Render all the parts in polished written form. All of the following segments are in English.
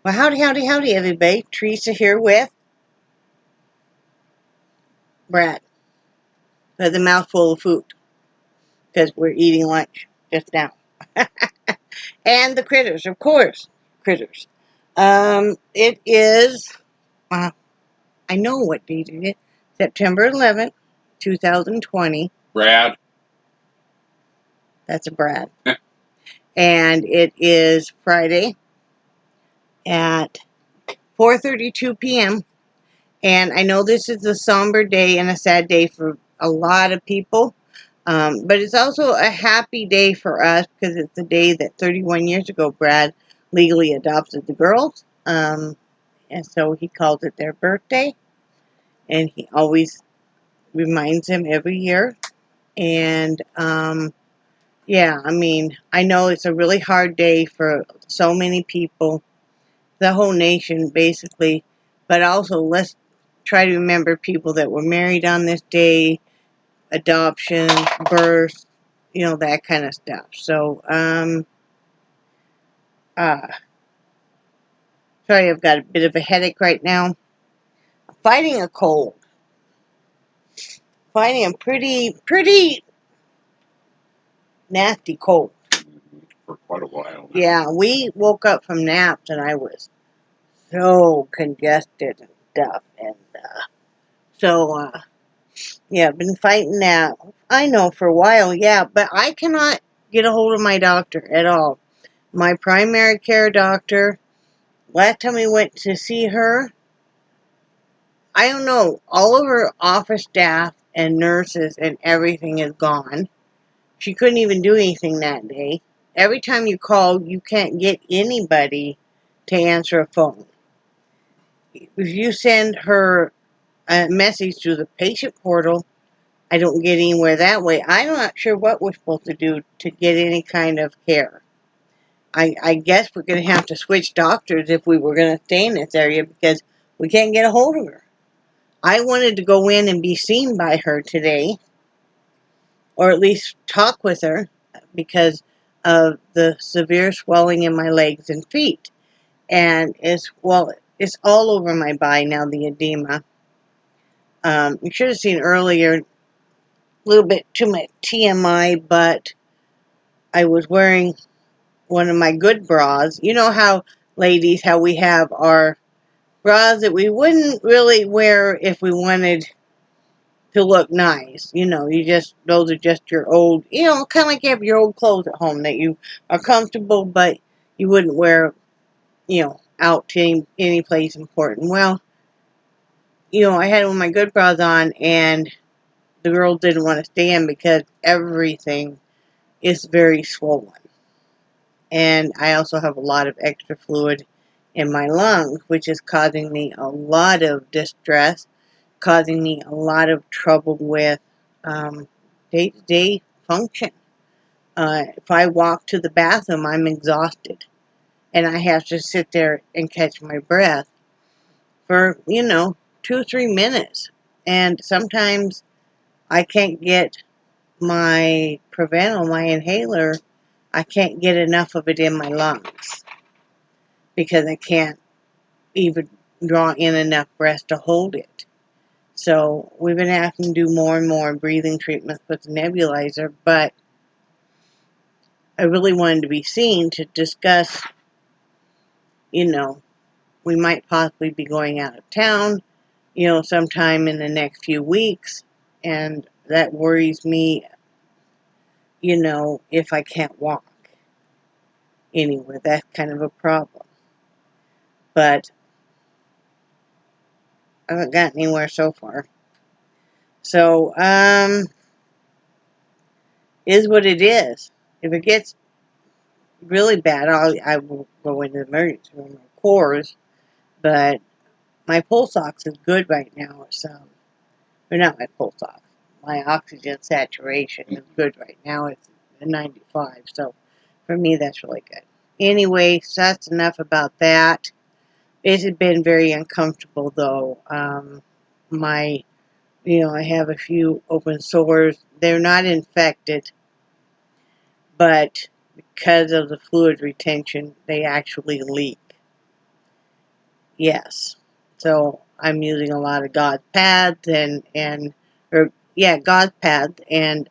Well, howdy, howdy, howdy, everybody. Theresa here with Brad with a mouthful of food because we're eating lunch just now. And the critters, of course. Critters. It is, I know what date it is. September 11th, 2020. Brad. That's a Brad. And it is Friday at 4:32 p.m. And I know this is a somber day and a sad day for a lot of people. But it's also a happy day for us because it's the day that 31 years ago Brad legally adopted the girls. And so he called it their birthday. And he always reminds them every year. And yeah, I mean, I know it's a really hard day for so many people, the whole nation basically. But also, let's try to remember people that were married on this day, adoption, birth, that kind of stuff. So, sorry, I've got a bit of a headache right now. I'm fighting a cold. Fighting a pretty nasty cold. For quite a while. Yeah, we woke up from naps and I was so congested and stuff. And, so, yeah, I've been fighting that. I know for a while, yeah, but I cannot get a hold of my doctor at all. My primary care doctor, last time we went to see her, I don't know, all of her office staff and nurses and everything is gone. She couldn't even do anything that day. Every time you call, you can't get anybody to answer a phone. If you send her a message through the patient portal, I don't get anywhere that way. I'm not sure what we're supposed to do to get any kind of care. I guess we're going to have to switch doctors if we were going to stay in this area because we can't get a hold of her. I wanted to go in and be seen by her today, or at least talk with her, because of the severe swelling in my legs and feet. And it's all over my body now, the edema. You should have seen earlier, a little bit too much TMI, but I was wearing one of my good bras. You know how, ladies, how we have our bras that we wouldn't really wear if we wanted to look nice. Those are just your old, kind of like you have your old clothes at home that you are comfortable, but you wouldn't wear, out to any place important. Well, I had one of my good bras on, and the girls didn't want to stay in because everything is very swollen. And I also have a lot of extra fluid in my lungs, which is causing me a lot of distress, causing me a lot of trouble with day-to-day function. If I walk to the bathroom, I'm exhausted. And I have to sit there and catch my breath for, 2 or 3 minutes. And sometimes I can't get my Prevental, my inhaler, I can't get enough of it in my lungs because I can't even draw in enough breath to hold it. So we've been having to do more and more breathing treatments with the nebulizer, but I really wanted to be seen to discuss, we might possibly be going out of town, sometime in the next few weeks, and that worries me, if I can't walk anywhere. That's kind of a problem. But I haven't gotten anywhere so far. So, is what it is. If it gets really bad, I will go into the emergency room, of course. But my pulse ox is good right now. Or not my pulse ox. My oxygen saturation is good right now. It's 95. So for me, that's really good. Anyway, so that's enough about that. It has been very uncomfortable, though. I have a few open sores. They're not infected, but because of the fluid retention, they actually leak. Yes. So I'm using a lot of gauze pads gauze pads and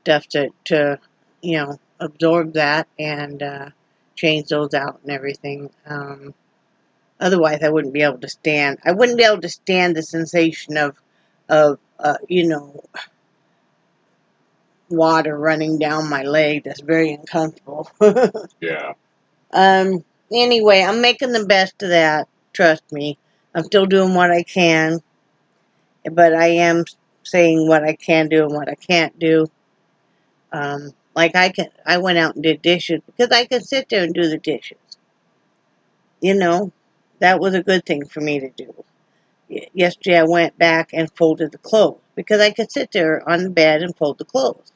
stuff to absorb that and change those out and everything. Otherwise, I wouldn't be able to stand. I wouldn't be able to stand the sensation of water running down my leg. That's very uncomfortable. Yeah. Anyway, I'm making the best of that. Trust me. I'm still doing what I can, but I am saying what I can do and what I can't do. Like I went out and did dishes because I could sit there and do the dishes. That was a good thing for me to do. Yesterday I went back and folded the clothes because I could sit there on the bed and fold the clothes.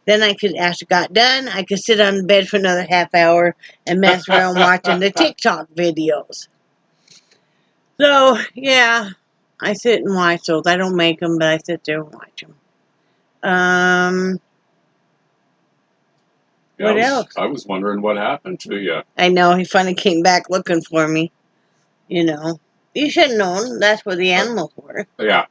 Then after it got done, I could sit on the bed for another half hour and mess around watching the TikTok videos. So, yeah, I sit and watch those. I don't make them, but I sit there and watch them. What else? I was wondering what happened to you. I know, he finally came back looking for me. You should have known that's where the animals were. Yeah.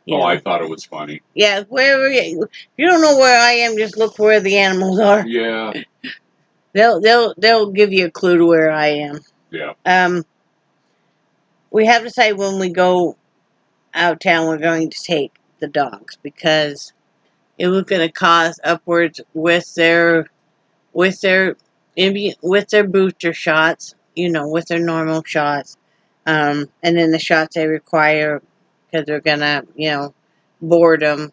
You Oh, know. I thought it was funny. Yeah, wherever if you don't know where I am, just look where the animals are. Yeah. They'll give you a clue to where I am. Yeah. We have to say when we go out of town, we're going to take the dogs because it was going to cost upwards with their booster shots, with their normal shots, and then the shots they require because they're gonna, board them.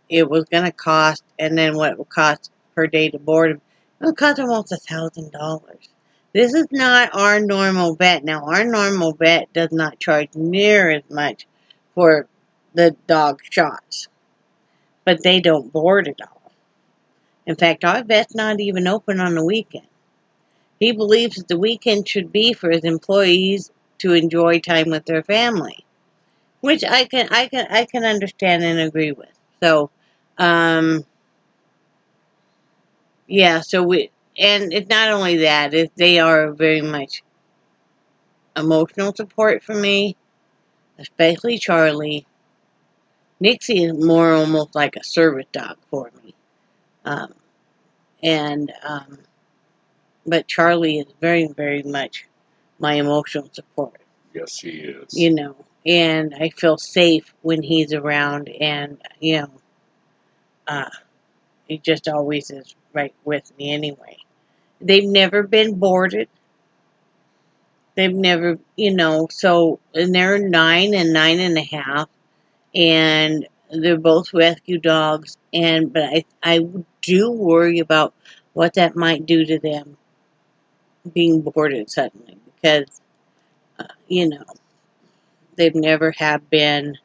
It was gonna cost, and then what it would cost per day to board them. It would cost almost $1,000. This is not our normal vet. Now, our normal vet does not charge near as much for the dog shots, but they don't board at all. In fact, our vet's not even open on the weekend. He believes that the weekend should be for his employees to enjoy time with their family, which I can understand and agree with. So, yeah. And it's not only that; they are very much emotional support for me, especially Charlie. Nixie is more almost like a service dog for me, um, and but Charlie is very, very much my emotional support. Yes, he is. And I feel safe when he's around, and he just always is right with me anyway. They've never been boarded. They've never, and they're 9 and 9.5, and they're both rescue dogs, but I do worry about what that might do to them being boarded suddenly because, you know, they've never have been.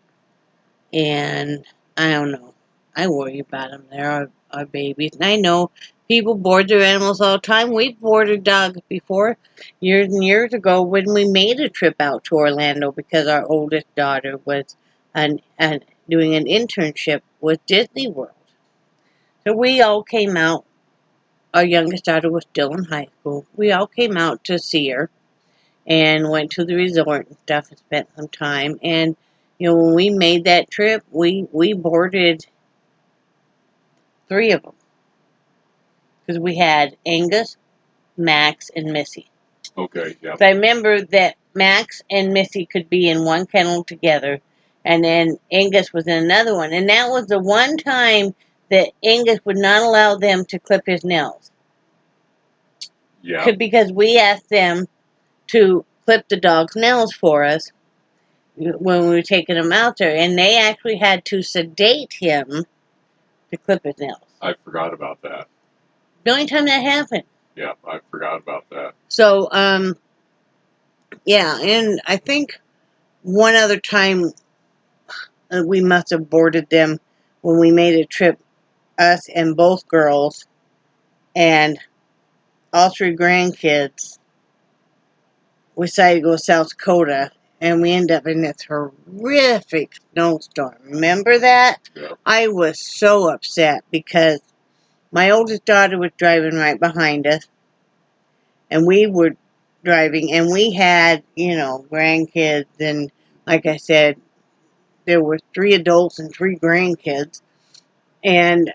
And I don't know. I worry about them. They're our babies. And I know people board their animals all the time. We've boarded dogs before, years and years ago, when we made a trip out to Orlando because our oldest daughter was doing an internship with Disney World. So we all came out. Our youngest daughter was still in high school. We all came out to see her and went to the resort and stuff and spent some time. And when we made that trip, we boarded 3 of them because we had Angus, Max, and Missy. Okay, yeah. So I remember that Max and Missy could be in one kennel together, and then Angus was in another one. And that was the one time that Angus would not allow them to clip his nails. Yeah. Because we asked them to clip the dog's nails for us when we were taking him out there, and they actually had to sedate him to clip his nails. I forgot about that. The only time that happened. Yeah, I forgot about that. So, yeah, and I think one other time we must have boarded them when we made a trip, us and both girls, and all 3 grandkids. We decided to go to South Dakota, and we ended up in this horrific snowstorm. Remember that? Yeah. I was so upset because my oldest daughter was driving right behind us, and we were driving, and we had, grandkids, and like I said, there were 3 adults and 3 grandkids, and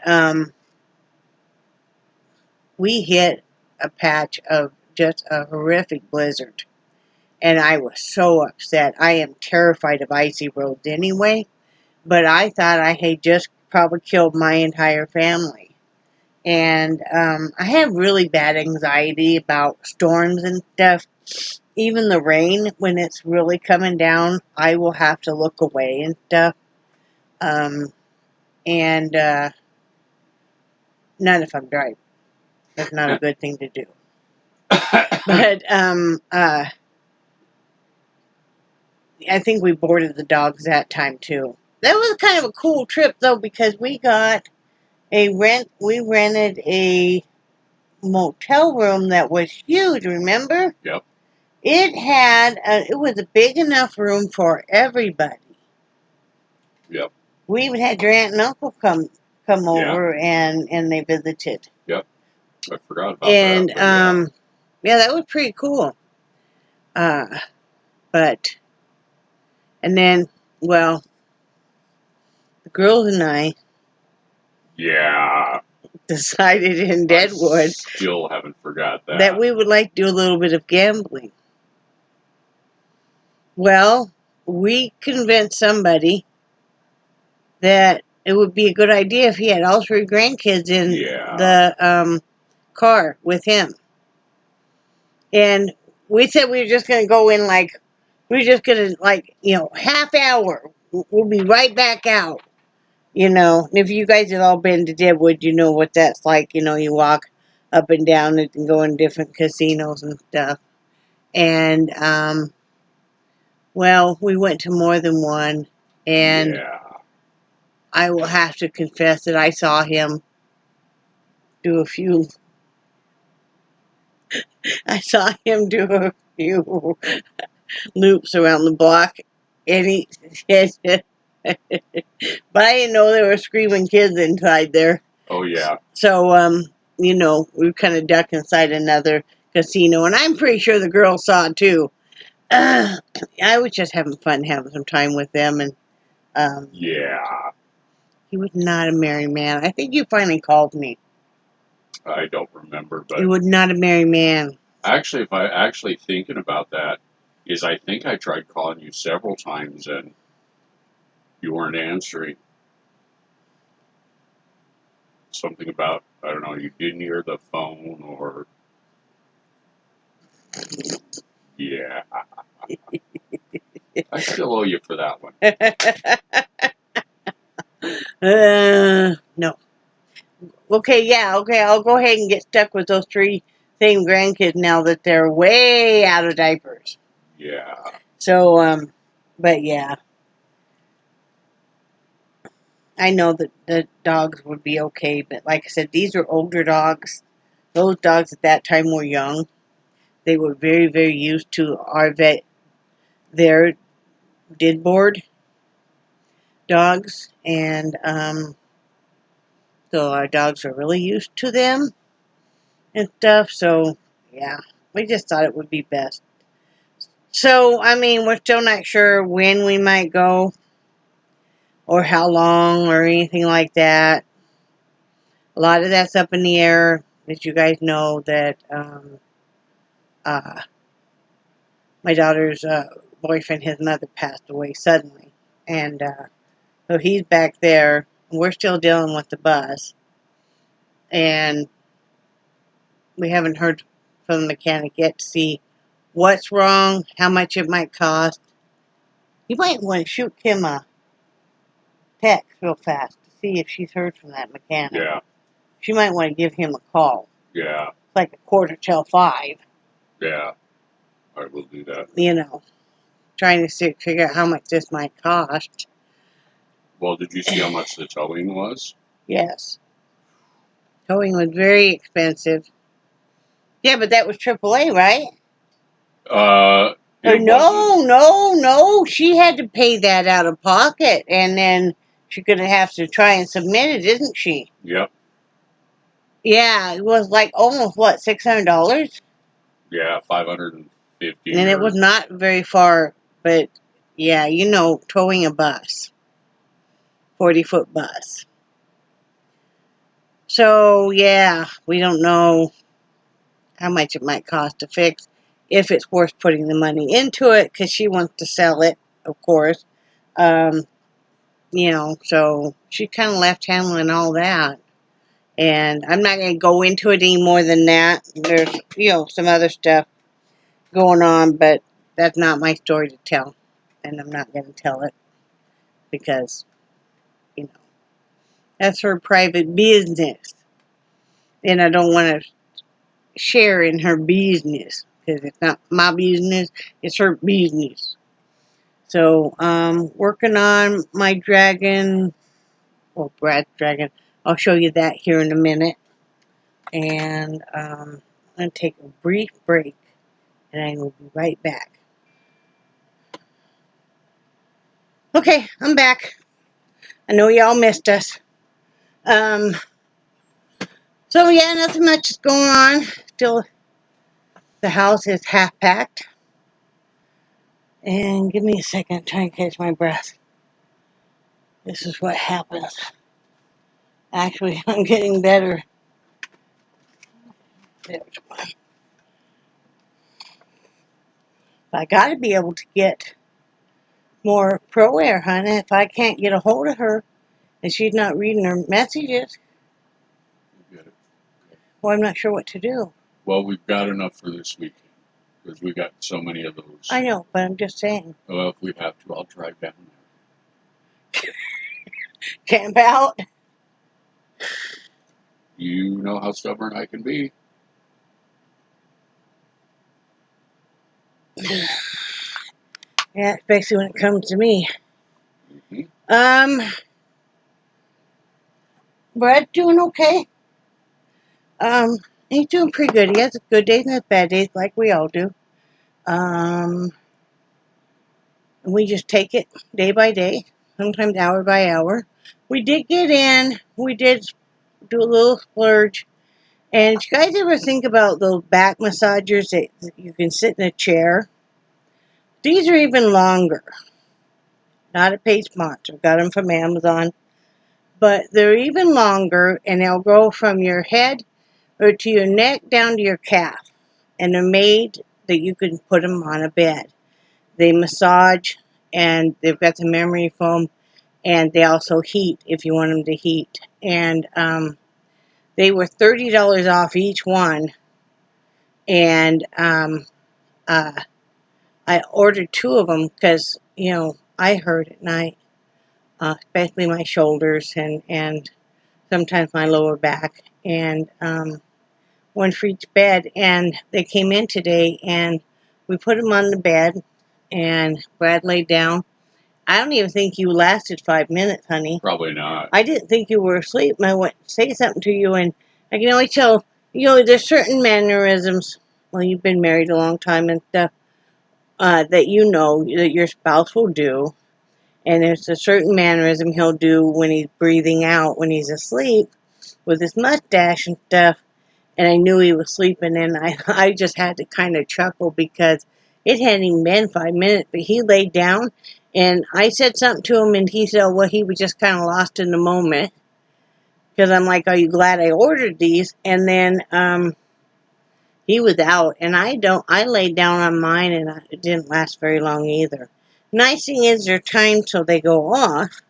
we hit a patch of just a horrific blizzard, and I was so upset. I am terrified of icy roads anyway, but I thought I had just probably killed my entire family. And I have really bad anxiety about storms and stuff. Even the rain, when it's really coming down, I will have to look away and stuff. And not if I'm driving. That's not a good thing to do. But I think we boarded the dogs that time too. That was kind of a cool trip though, because we rented a motel room that was huge, remember? Yep. It was a big enough room for everybody. Yep. We even had your aunt and uncle come over and they visited. Yep. I forgot about and, that. And yeah, that was pretty cool. But, and then, well, the girls and I decided in Deadwood I still haven't forgot that we would like to do a little bit of gambling. Well, we convinced somebody that it would be a good idea if he had all 3 grandkids in the car with him. And we said we were just going to go in half hour. We'll be right back out. If you guys have all been to Deadwood, you know what that's like. You walk up and down it and go in different casinos and stuff. And, well, we went to more than one. And I will have to confess that I saw him do a few loops around the block, and he said, but I didn't know there were screaming kids inside there. Oh, yeah. So, we kind of ducked inside another casino, and I'm pretty sure the girls saw it too. I was just having fun, having some time with them, and he was not a married man. I think you finally called me. I don't remember, but he was not a married man. Actually, if I actually thinking about that, is I think I tried calling you several times and you weren't answering. Something about, I don't know, you didn't hear the phone or... Yeah. I still owe you for that one. No. Okay, I'll go ahead and get stuck with those 3 same grandkids now that they're way out of diapers. Yeah. So, but yeah. I know that the dogs would be okay, but like I said, these are older dogs. Those dogs at that time were young. They were very, very used to their dead board dogs, and so our dogs are really used to them and stuff. So yeah, we just thought it would be best. So I mean, we're still not sure when we might go, or how long, or anything like that. A lot of that's up in the air. As you guys know, that my daughter's boyfriend, his mother, passed away suddenly, and so he's back there. We're still dealing with the bus, and we haven't heard from the mechanic yet to see what's wrong, how much it might cost. You might want to shoot Kim a text real fast to see if she's heard from that mechanic. Yeah. She might want to give him a call. Yeah. It's like 4:45. Yeah. I will do that. Trying to figure out how much this might cost. Well, did you see how much the towing was? Yes. Towing was very expensive. Yeah, but that was AAA, right? No. She had to pay that out of pocket, and then she's going to have to try and submit it, isn't she? Yep. Yeah, it was like almost, $600? Yeah, 550 50 And it or was not very far, but yeah, you know, towing a bus, 40-foot bus. So yeah, we don't know how much it might cost to fix, if it's worth putting the money into it, because she wants to sell it, of course. Um, you know, so she kind of left handling all that. And I'm not going to go into it any more than that. There's, you know, some other stuff going on, but that's not my story to tell. And I'm not going to tell it because, you know, that's her private business. And I don't want to share in her business because it's not my business, it's her business. So, working on my dragon, well, Brad's dragon. I'll show you that here in a minute. And I'm going to take a brief break and I will be right back. Okay, I'm back. I know y'all missed us. Um, so yeah, nothing much is going on. Still, the house is half packed. And give me a second, trying to catch my breath. This is what happens. Actually, I'm getting better. There's one. I got to be able to get more pro air, honey. If I can't get a hold of her and she's not reading her messages, get it. well, I'm not sure what to do. Well, we've got enough for this weekend because we got so many of those. I know, but I'm just saying. Well, if we have to, I'll drive down there. Camp out. You know how stubborn I can be. Yeah, especially when it comes to me. Mm-hmm. Brad's doing okay. He's doing pretty good. He has good days and bad days, like we all do. And we just take it day by day, sometimes hour by hour. We did get in. We did do a little splurge. And if you guys ever think about those back massagers that you can sit in a chair, these are even longer. Not a paid sponsor. Got them from Amazon. But they're even longer, and they'll go from your head or to your neck down to your calf. And they're made that you can put them on a bed. They massage, and they've got the memory foam, and they also heat if you want them to heat. And they were $30 off each one. And I ordered 2 of them because, you know, I hurt at night, especially my shoulders and sometimes my lower back. And one for each bed. And they came in today, and we put them on the bed, and Brad laid down. I don't even think you lasted 5 minutes, honey. Probably not. I didn't think you were asleep, and I went to say something to you, and I can only tell, you know, there's certain mannerisms, well, you've been married a long time and stuff, that you know that your spouse will do, and there's a certain mannerism he'll do when he's breathing out, when he's asleep, with his mustache and stuff, and I knew he was sleeping, and I just had to kind of chuckle because it hadn't even been 5 minutes, but he laid down, and I said something to him, and he said, well, he was just kind of lost in the moment, because I'm like, are you glad I ordered these? And then he was out, and I laid down on mine, and it didn't last very long either. Nice thing is they're timed so they go off,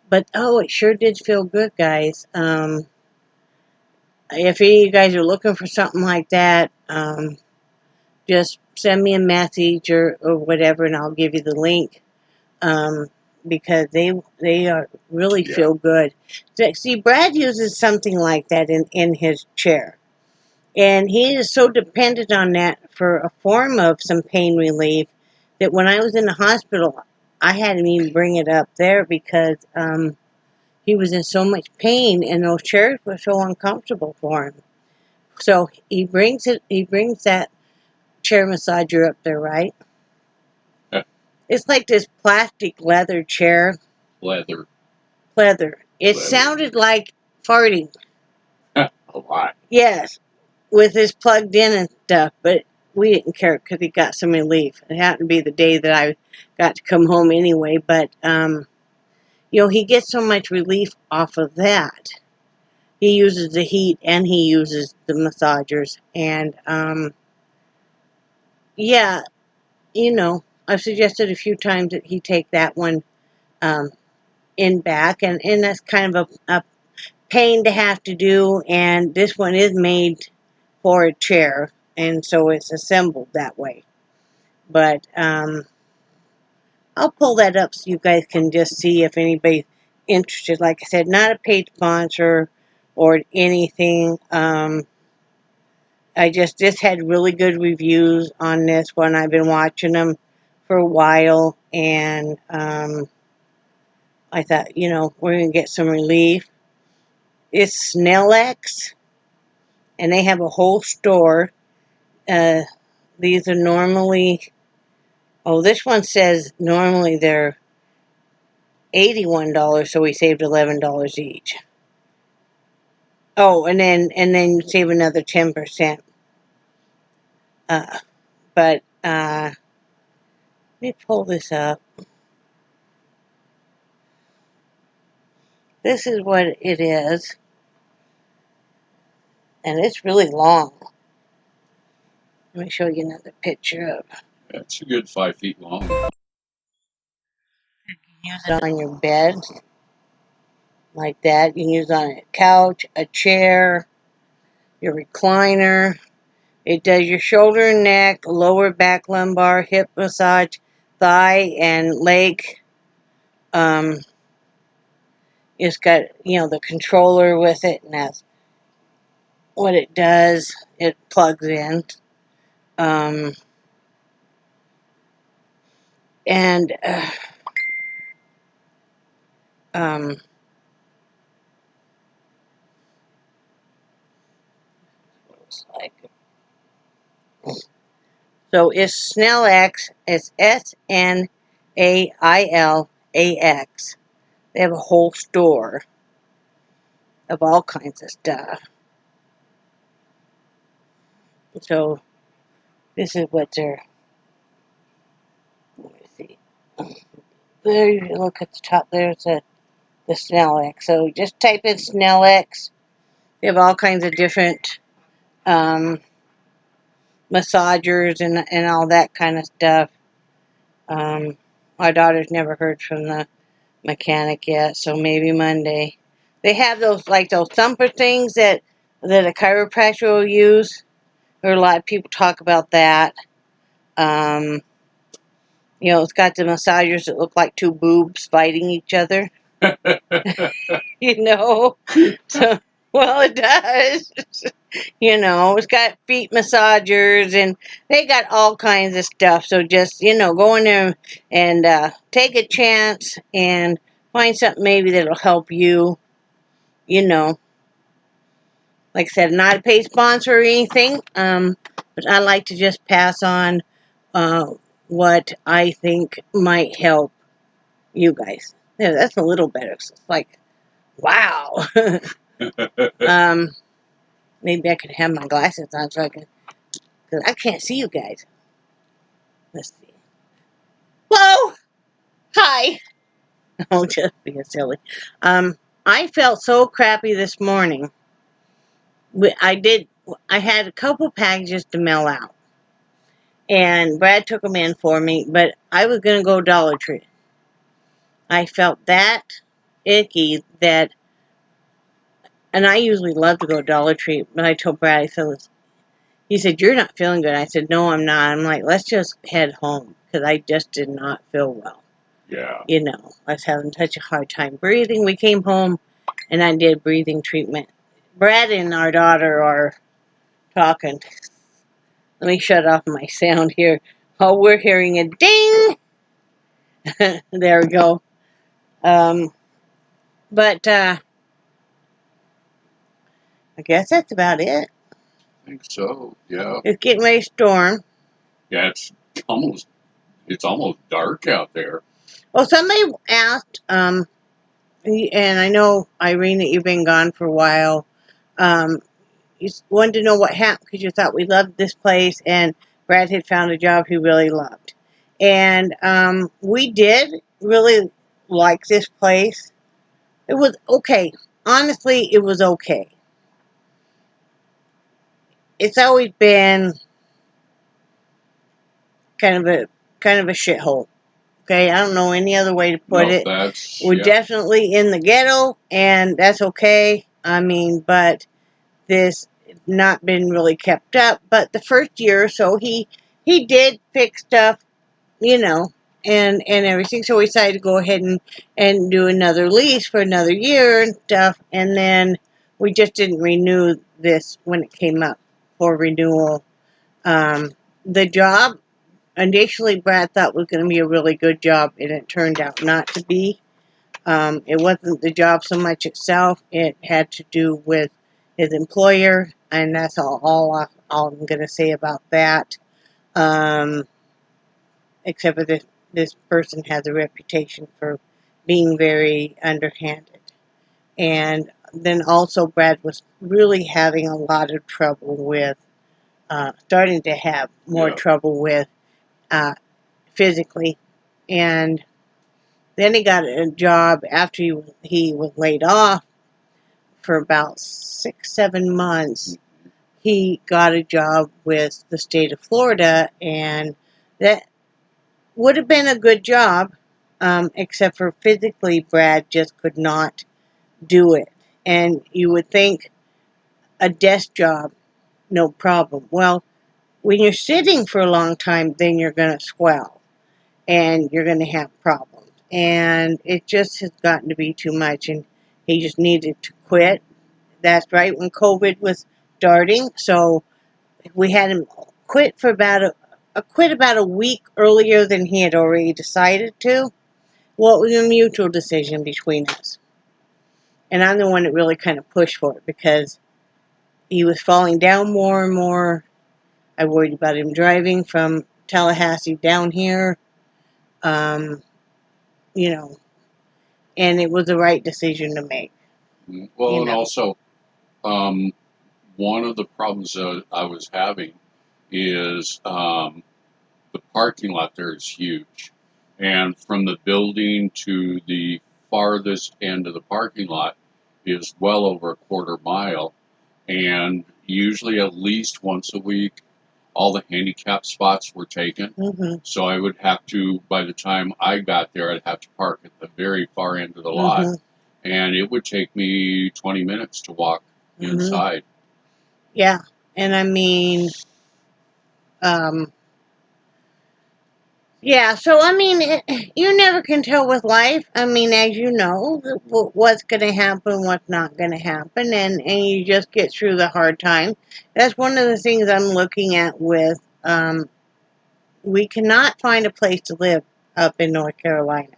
but oh, it sure did feel good, guys. If any of you guys are looking for something like that, just send me a message or whatever, and I'll give you the link. Because they really feel good. See, Brad uses something like that in his chair. And he is so dependent on that for a form of some pain relief that when I was in the hospital, I had him even bring it up there because he was in so much pain and those chairs were so uncomfortable for him. So he brings that chair massager up there, right? Yeah. It's like this plastic leather chair. Leather. It sounded like farting. A lot. Yes, with this plugged in and stuff, but we didn't care because he got some relief. It happened to be the day that I got to come home anyway, but, he gets so much relief off of that. He uses the heat and he uses the massagers. And, yeah, I've suggested a few times that he take that one in back, and that's kind of a pain to have to do. And this one is made for a chair, and so it's assembled that way. But I'll pull that up so you guys can just see if anybody's interested. Like I said, not a paid sponsor or anything. I just had really good reviews on this one. I've been watching them for a while, and I thought, we're going to get some relief. It's Snellex, and they have a whole store. These are normally, this one says normally they're $81, so we saved $11 each. Oh, and then you save another 10%. But let me pull this up. This is what it is, and it's really long. Let me show you another picture of. That's a good 5 feet long. You can use it on your bed, like that. You can use it on a couch, a chair, your recliner. It does your shoulder and neck, lower back, lumbar, hip massage, thigh, and leg. It's got, the controller with it, and that's what it does. It plugs in. And looks like. So it's Snellex. It's SNAILAX. They have a whole store of all kinds of stuff. So this is what they're. Let me see. There, you look at the top. There's the Snellex. So just type in Snellex. They have all kinds of different massagers and all that kind of stuff. My daughter's never heard from the mechanic yet, so maybe Monday. They have those thumper things that a chiropractor will use. There are a lot of people talk about that. It's got the massagers that look like two boobs fighting each other. So, well, it does. It's got feet massagers, and they got all kinds of stuff. So just, go in there and take a chance and find something maybe that'll help you. Like I said, not a paid sponsor or anything, but I like to just pass on what I think might help you guys. Yeah, that's a little better. It's like, wow. Maybe I could have my glasses on so because I can't see you guys. Let's see. Whoa! Hi! Oh, just being silly. I felt so crappy this morning. I had a couple packages to mail out. And Brad took them in for me, but I was going to go Dollar Tree. I felt that icky and I usually love to go Dollar Tree, but I told Brad, he said, "You're not feeling good." I said, "No, I'm not." I'm like, "Let's just head home," because I just did not feel well. Yeah. I was having such a hard time breathing. We came home, and I did breathing treatment. Brad and our daughter are talking. Let me shut off my sound here. Oh, we're hearing a ding. There we go. But I guess that's about it. I think so. Yeah. It's getting ready to storm. Yeah, it's almost dark out there. Well, somebody asked, and I know, Irene, that you've been gone for a while. You wanted to know what happened because you thought we loved this place, and Brad had found a job he really loved. And we did really like this place. It was okay. Honestly, it was okay. It's always been kind of a shithole. Okay, I don't know any other way to put No, it. that's We're definitely in the ghetto, and that's okay. I mean, but this not been really kept up. But the first year or so, he did fix stuff, you know, and everything. So we decided to go ahead and do another lease for another year and stuff. And then we just didn't renew this when it came up for renewal. The job initially Brad thought was going to be a really good job, and it turned out not to be. It wasn't the job so much itself; it had to do with his employer, and that's all I'm going to say about that. Um, except for this person has a reputation for being very underhanded, and then also Brad was really having a lot of trouble with, starting to have more trouble with uh, physically, and then he got a job after he was laid off for about 6, 7 months. He got a job with the state of Florida, and that would have been a good job, except for physically, Brad just could not do it. And you would think a desk job, no problem. Well, when you're sitting for a long time, then you're going to swell and you're going to have problems. And it just has gotten to be too much, and he just needed to quit. That's right when COVID was starting, so we had him quit for about a week earlier than he had already decided to. Well, it was a mutual decision between us, and I'm the one that really kind of pushed for it because he was falling down more and more. I worried about him driving from Tallahassee down here, um, you know, and it was the right decision to make. well, You and know. also um, one of the problems that I was having is the parking lot there is huge, and from the building to the farthest end of the parking lot is well over a quarter mile, and usually at least once a week all the handicap spots were taken. Mhm. So I would have to, by the time I got there, I'd have to park at the very far end of the lot, Mhm. and it would take me 20 minutes to walk Mhm. inside. Yeah, and I mean, um, yeah. So I mean, you never can tell with life. I mean, as you know, what's going to happen, what's not going to happen, and you just get through the hard time. That's one of the things I'm looking at with. We cannot find a place to live up in North Carolina,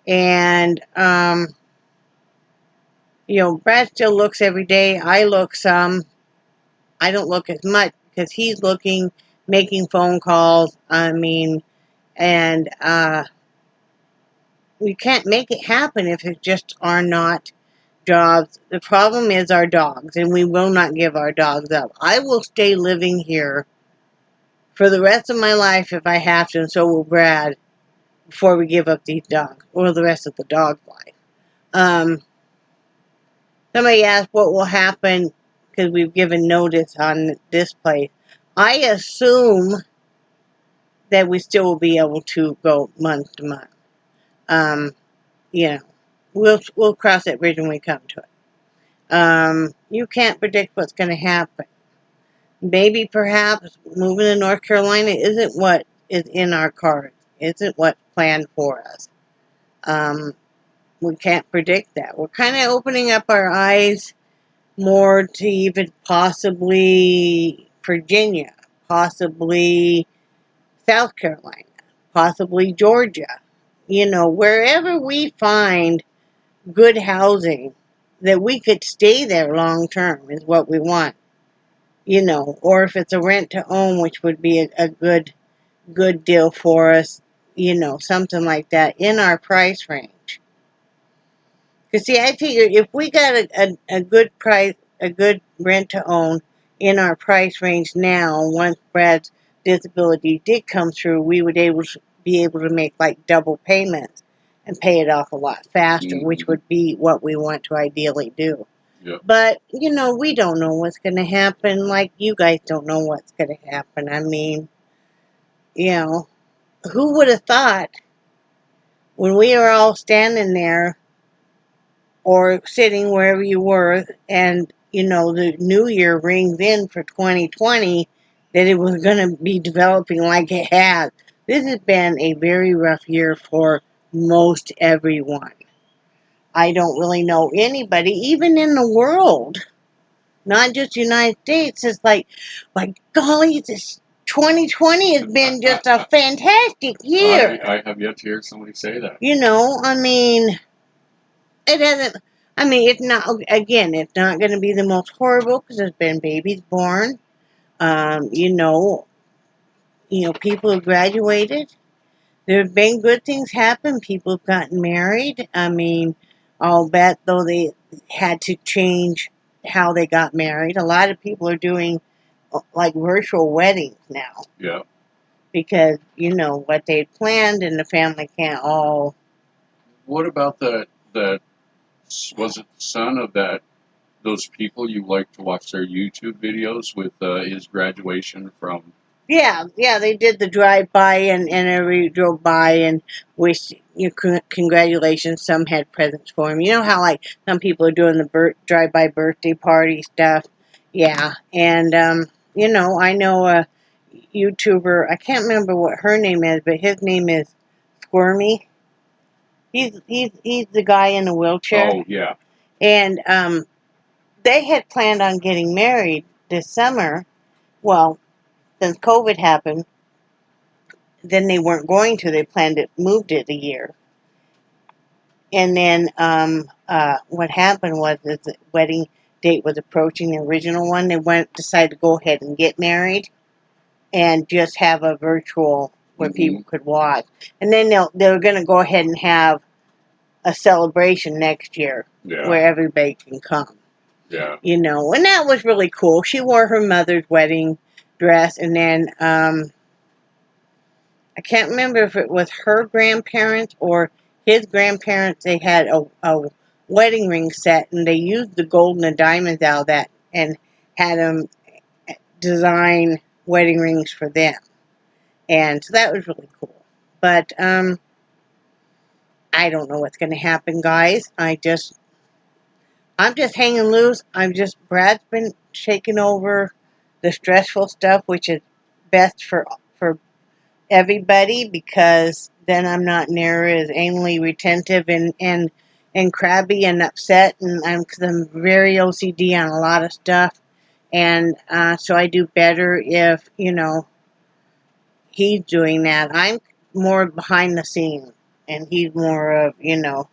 and Brad still looks every day. I look some. I don't look as much because he's looking, making phone calls. I mean, and we can't make it happen if it just are not jobs. The problem is our dogs, and we will not give our dogs up. I will stay living here for the rest of my life if I have to, and so will Brad, before we give up these dogs, or the rest of the dog's life. Um, Somebody asked what will happen because we've given notice on this place. I assume that we still will be able to go month to month. Um, you know, we'll cross that bridge when we come to it. You can't predict what's going to happen. Maybe, perhaps, moving to North Carolina isn't what is in our cards. Isn't what's planned for us. Um, we can't predict that. We're kind of opening up our eyes more to even possibly Virginia, possibly South Carolina, possibly Georgia. Wherever we find good housing that we could stay there long term is what we want. Or if it's a rent to own, which would be a good deal for us, something like that in our price range. Because see, I figure if we got a good price, a good rent to own in our price range now, once Brad's disability did come through, we would be able to make like double payments and pay it off a lot faster, which would be what we want to ideally do. Yep. But, we don't know what's going to happen, like you guys don't know what's going to happen. I mean, who would have thought when we were all standing there or sitting wherever you were and, the new year rings in for 2020 that it was going to be developing like it has. This has been a very rough year for most everyone. I don't really know anybody, even in the world, not just the United States. It's like golly, this 2020 has been just a fantastic year. I have yet to hear somebody say that. I mean, it hasn't. I mean, it's not. Again, it's not going to be the most horrible because there's been babies born. People have graduated. There have been good things happen. People have gotten married. I mean, I'll bet though they had to change how they got married. A lot of people are doing like virtual weddings now. Yeah. Because, what they planned and the family can't all. What about that was it the son of those people you like to watch their YouTube videos with his graduation from? Yeah, they did the drive-by and everybody drove by and wished congratulations. Some had presents for him. You know how like some people are doing the drive-by birthday party stuff? Yeah, and I know a YouTuber. I can't remember what her name is, but his name is Squirmy. He's the guy in the wheelchair. Oh yeah. And they had planned on getting married this summer. Well, since COVID happened, then they weren't going to. They moved it a year. And then what happened was the wedding date was approaching the original one. They decided to go ahead and get married and just have a virtual where people could watch. And then they were going to go ahead and have a celebration next year where everybody can come. Yeah. And that was really cool. She wore her mother's wedding dress, and then I can't remember if it was her grandparents or his grandparents. They had a wedding ring set, and they used the gold and the diamonds out of that and had them design wedding rings for them. And so that was really cool. But I don't know what's going to happen, guys. I'm just hanging loose. Brad's been shaking over the stressful stuff, which is best for everybody, because then I'm not near as anally retentive and crabby and upset, and because I'm very OCD on a lot of stuff, and so I do better if he's doing that. I'm more behind the scenes, and he's more of he'll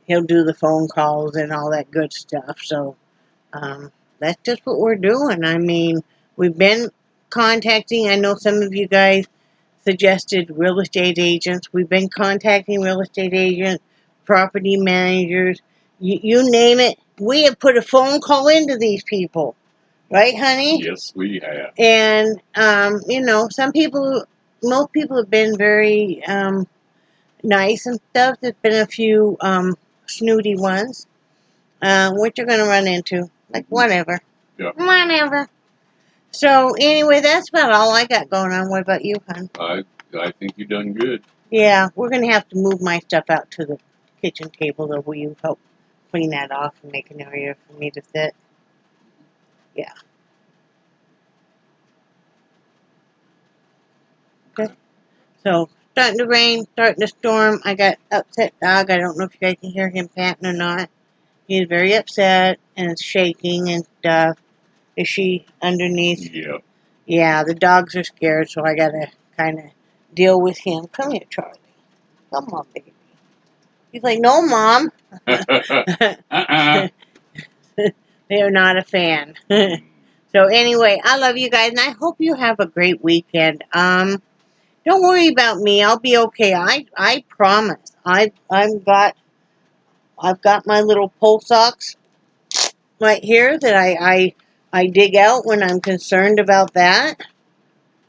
do the phone calls and all that good stuff. So that's just what we're doing. I mean, we've been contacting. I know some of you guys suggested real estate agents. We've been contacting real estate agents, property managers, you name it. We have put a phone call into these people. Right, honey? Yes, we have. And, most people have been very nice and stuff. There's been a few snooty ones, which you're going to run into. Like, whatever. Yeah. Whatever. So, anyway, that's about all I got going on. What about you, hon? I think you've done good. Yeah, we're going to have to move my stuff out to the kitchen table, though. Will you help clean that off and make an area for me to sit? Yeah. Okay. So, starting to rain, starting to storm. I got upset dog. I don't know if you guys can hear him panting or not. He's very upset and shaking and stuff. Is she underneath? Yeah. Yeah, the dogs are scared, so I gotta kind of deal with him. Come here, Charlie. Come on, baby. He's like, no, Mom. They're not a fan. So anyway, I love you guys, and I hope you have a great weekend. Don't worry about me. I'll be okay. I promise. I've got my little pole socks right here that I dig out when I'm concerned about that.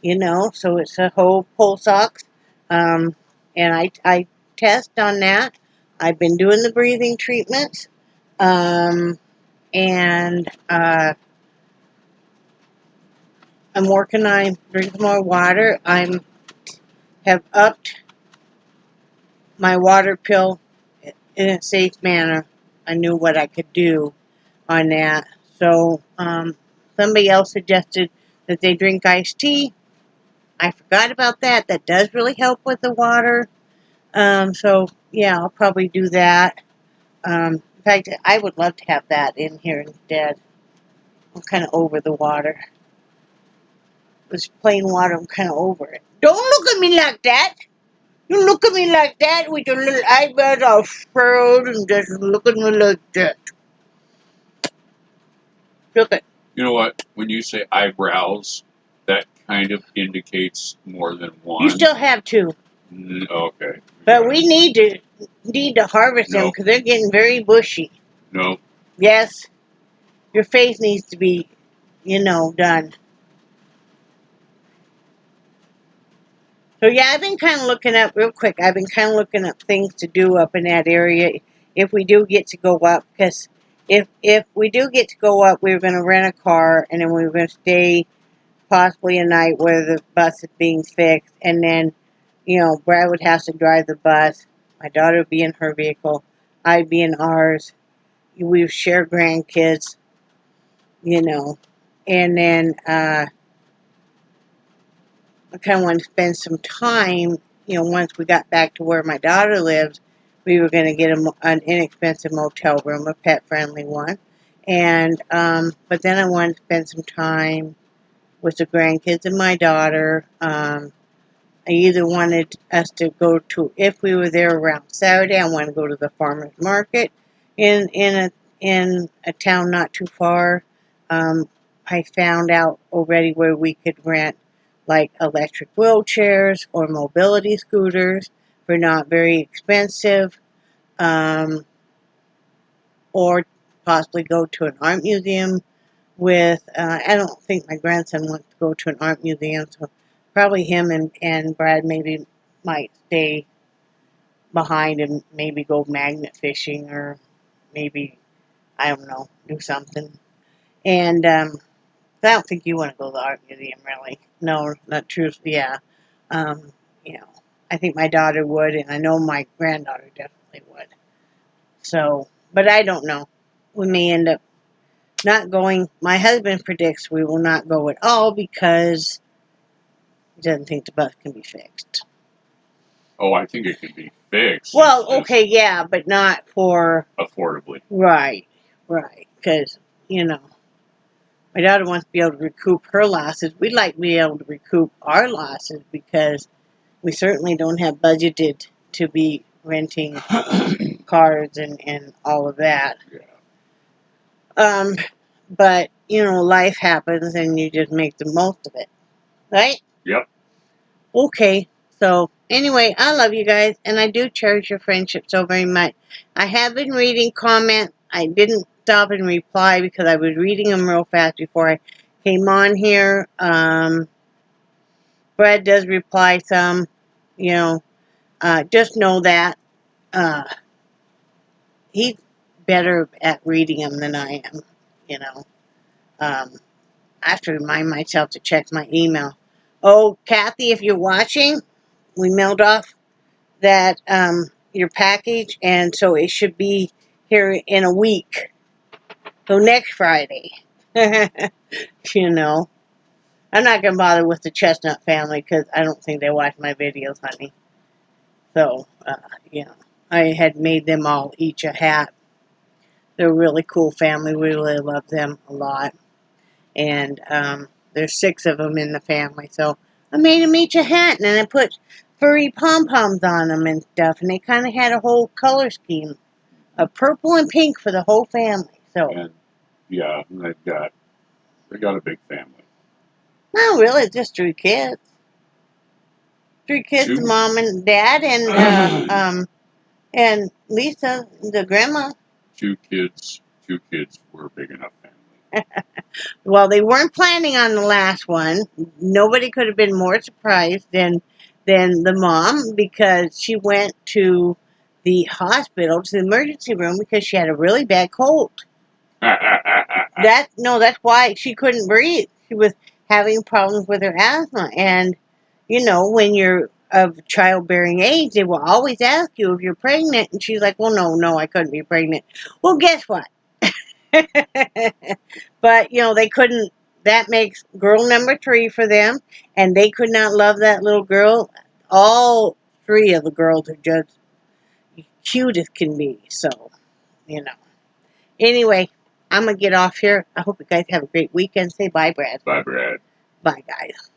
So it's a whole pulse ox. And I test on that. I've been doing the breathing treatments. And I'm working on drinking more water. Have upped my water pill in a safe manner. I knew what I could do on that. So somebody else suggested that they drink iced tea. I forgot about that. That does really help with the water. So yeah, I'll probably do that. In fact, I would love to have that in here instead. I'm kind of over the water. This plain water, I'm kind of over it. Don't look at me like that. You look at me like that with your little eyebrows all furrowed and just look at me like that. Look at. You know what? When you say eyebrows, that kind of indicates more than one. You still have two. Okay. But we need to harvest them Nope. because they're getting very bushy. No. Yes, your face needs to be, done. So yeah, I've been kind of looking up real quick. I've been kind of looking up things to do up in that area if we do get to go up. Because if we do get to go up, we're going to rent a car and then we're going to stay possibly a night where the bus is being fixed, and then Brad would have to drive the bus. My daughter would be in her vehicle. I'd be in ours. We would share grandkids, and then I kind of wanted to spend some time, once we got back to where my daughter lives, we were going to get an inexpensive motel room, a pet-friendly one. And, but then I wanted to spend some time with the grandkids and my daughter. I either wanted us to go to, if we were there around Saturday, I wanted to go to the farmer's market in a town not too far. I found out already where we could rent like electric wheelchairs or mobility scooters for not very expensive, or possibly go to an art museum with, I don't think my grandson wants to go to an art museum, so probably him and Brad maybe might stay behind and maybe go magnet fishing or maybe, I don't know, do something. And I don't think you want to go to the art museum, really. No, not true. Yeah. Um, I think my daughter would, and I know my granddaughter definitely would. So, but I don't know. We may end up not going. My husband predicts we will not go at all because he doesn't think the bus can be fixed. Oh, I think it can be fixed. Well, okay, yeah, but not for affordably. Right. Because my daughter wants to be able to recoup her losses. We'd like to be able to recoup our losses because we certainly don't have budgeted to be renting cars and all of that. Yeah. But, life happens and you just make the most of it. Right? Yep. Okay. So, anyway, I love you guys and I do cherish your friendship so very much. I have been reading comments. I didn't stop and reply because I was reading them real fast before I came on here. Brad does reply some, just know that he's better at reading them than I am, I have to remind myself to check my email. Oh, Kathy, if you're watching, we mailed off that your package, and so it should be here in a week. So next Friday. I'm not going to bother with the Chestnut family because I don't think they watch my videos, honey. So, I had made them all each a hat. They're a really cool family. We really love them a lot. And there's 6 of them in the family. So I made them each a hat, and then I put furry pom-poms on them and stuff. And they kind of had a whole color scheme of purple and pink for the whole family. So, and yeah, they got a big family. No, really, just 3 kids. 3 kids, 2. Mom and Dad, and Lisa, the grandma. 2 kids. 2 kids were a big enough family. Well, they weren't planning on the last one. Nobody could have been more surprised than the mom, because she went to the hospital, to the emergency room, because she had a really bad cold. That's why she couldn't breathe. She was having problems with her asthma. And, when you're of childbearing age, they will always ask you if you're pregnant. And she's like, well, no, I couldn't be pregnant. Well, guess what? But, they couldn't, that makes girl number 3 for them. And they could not love that little girl. All 3 of the girls are just cute as can be. So, you know. Anyway, I'm going to get off here. I hope you guys have a great weekend. Say bye, Brad. Bye, Brad. Bye, guys.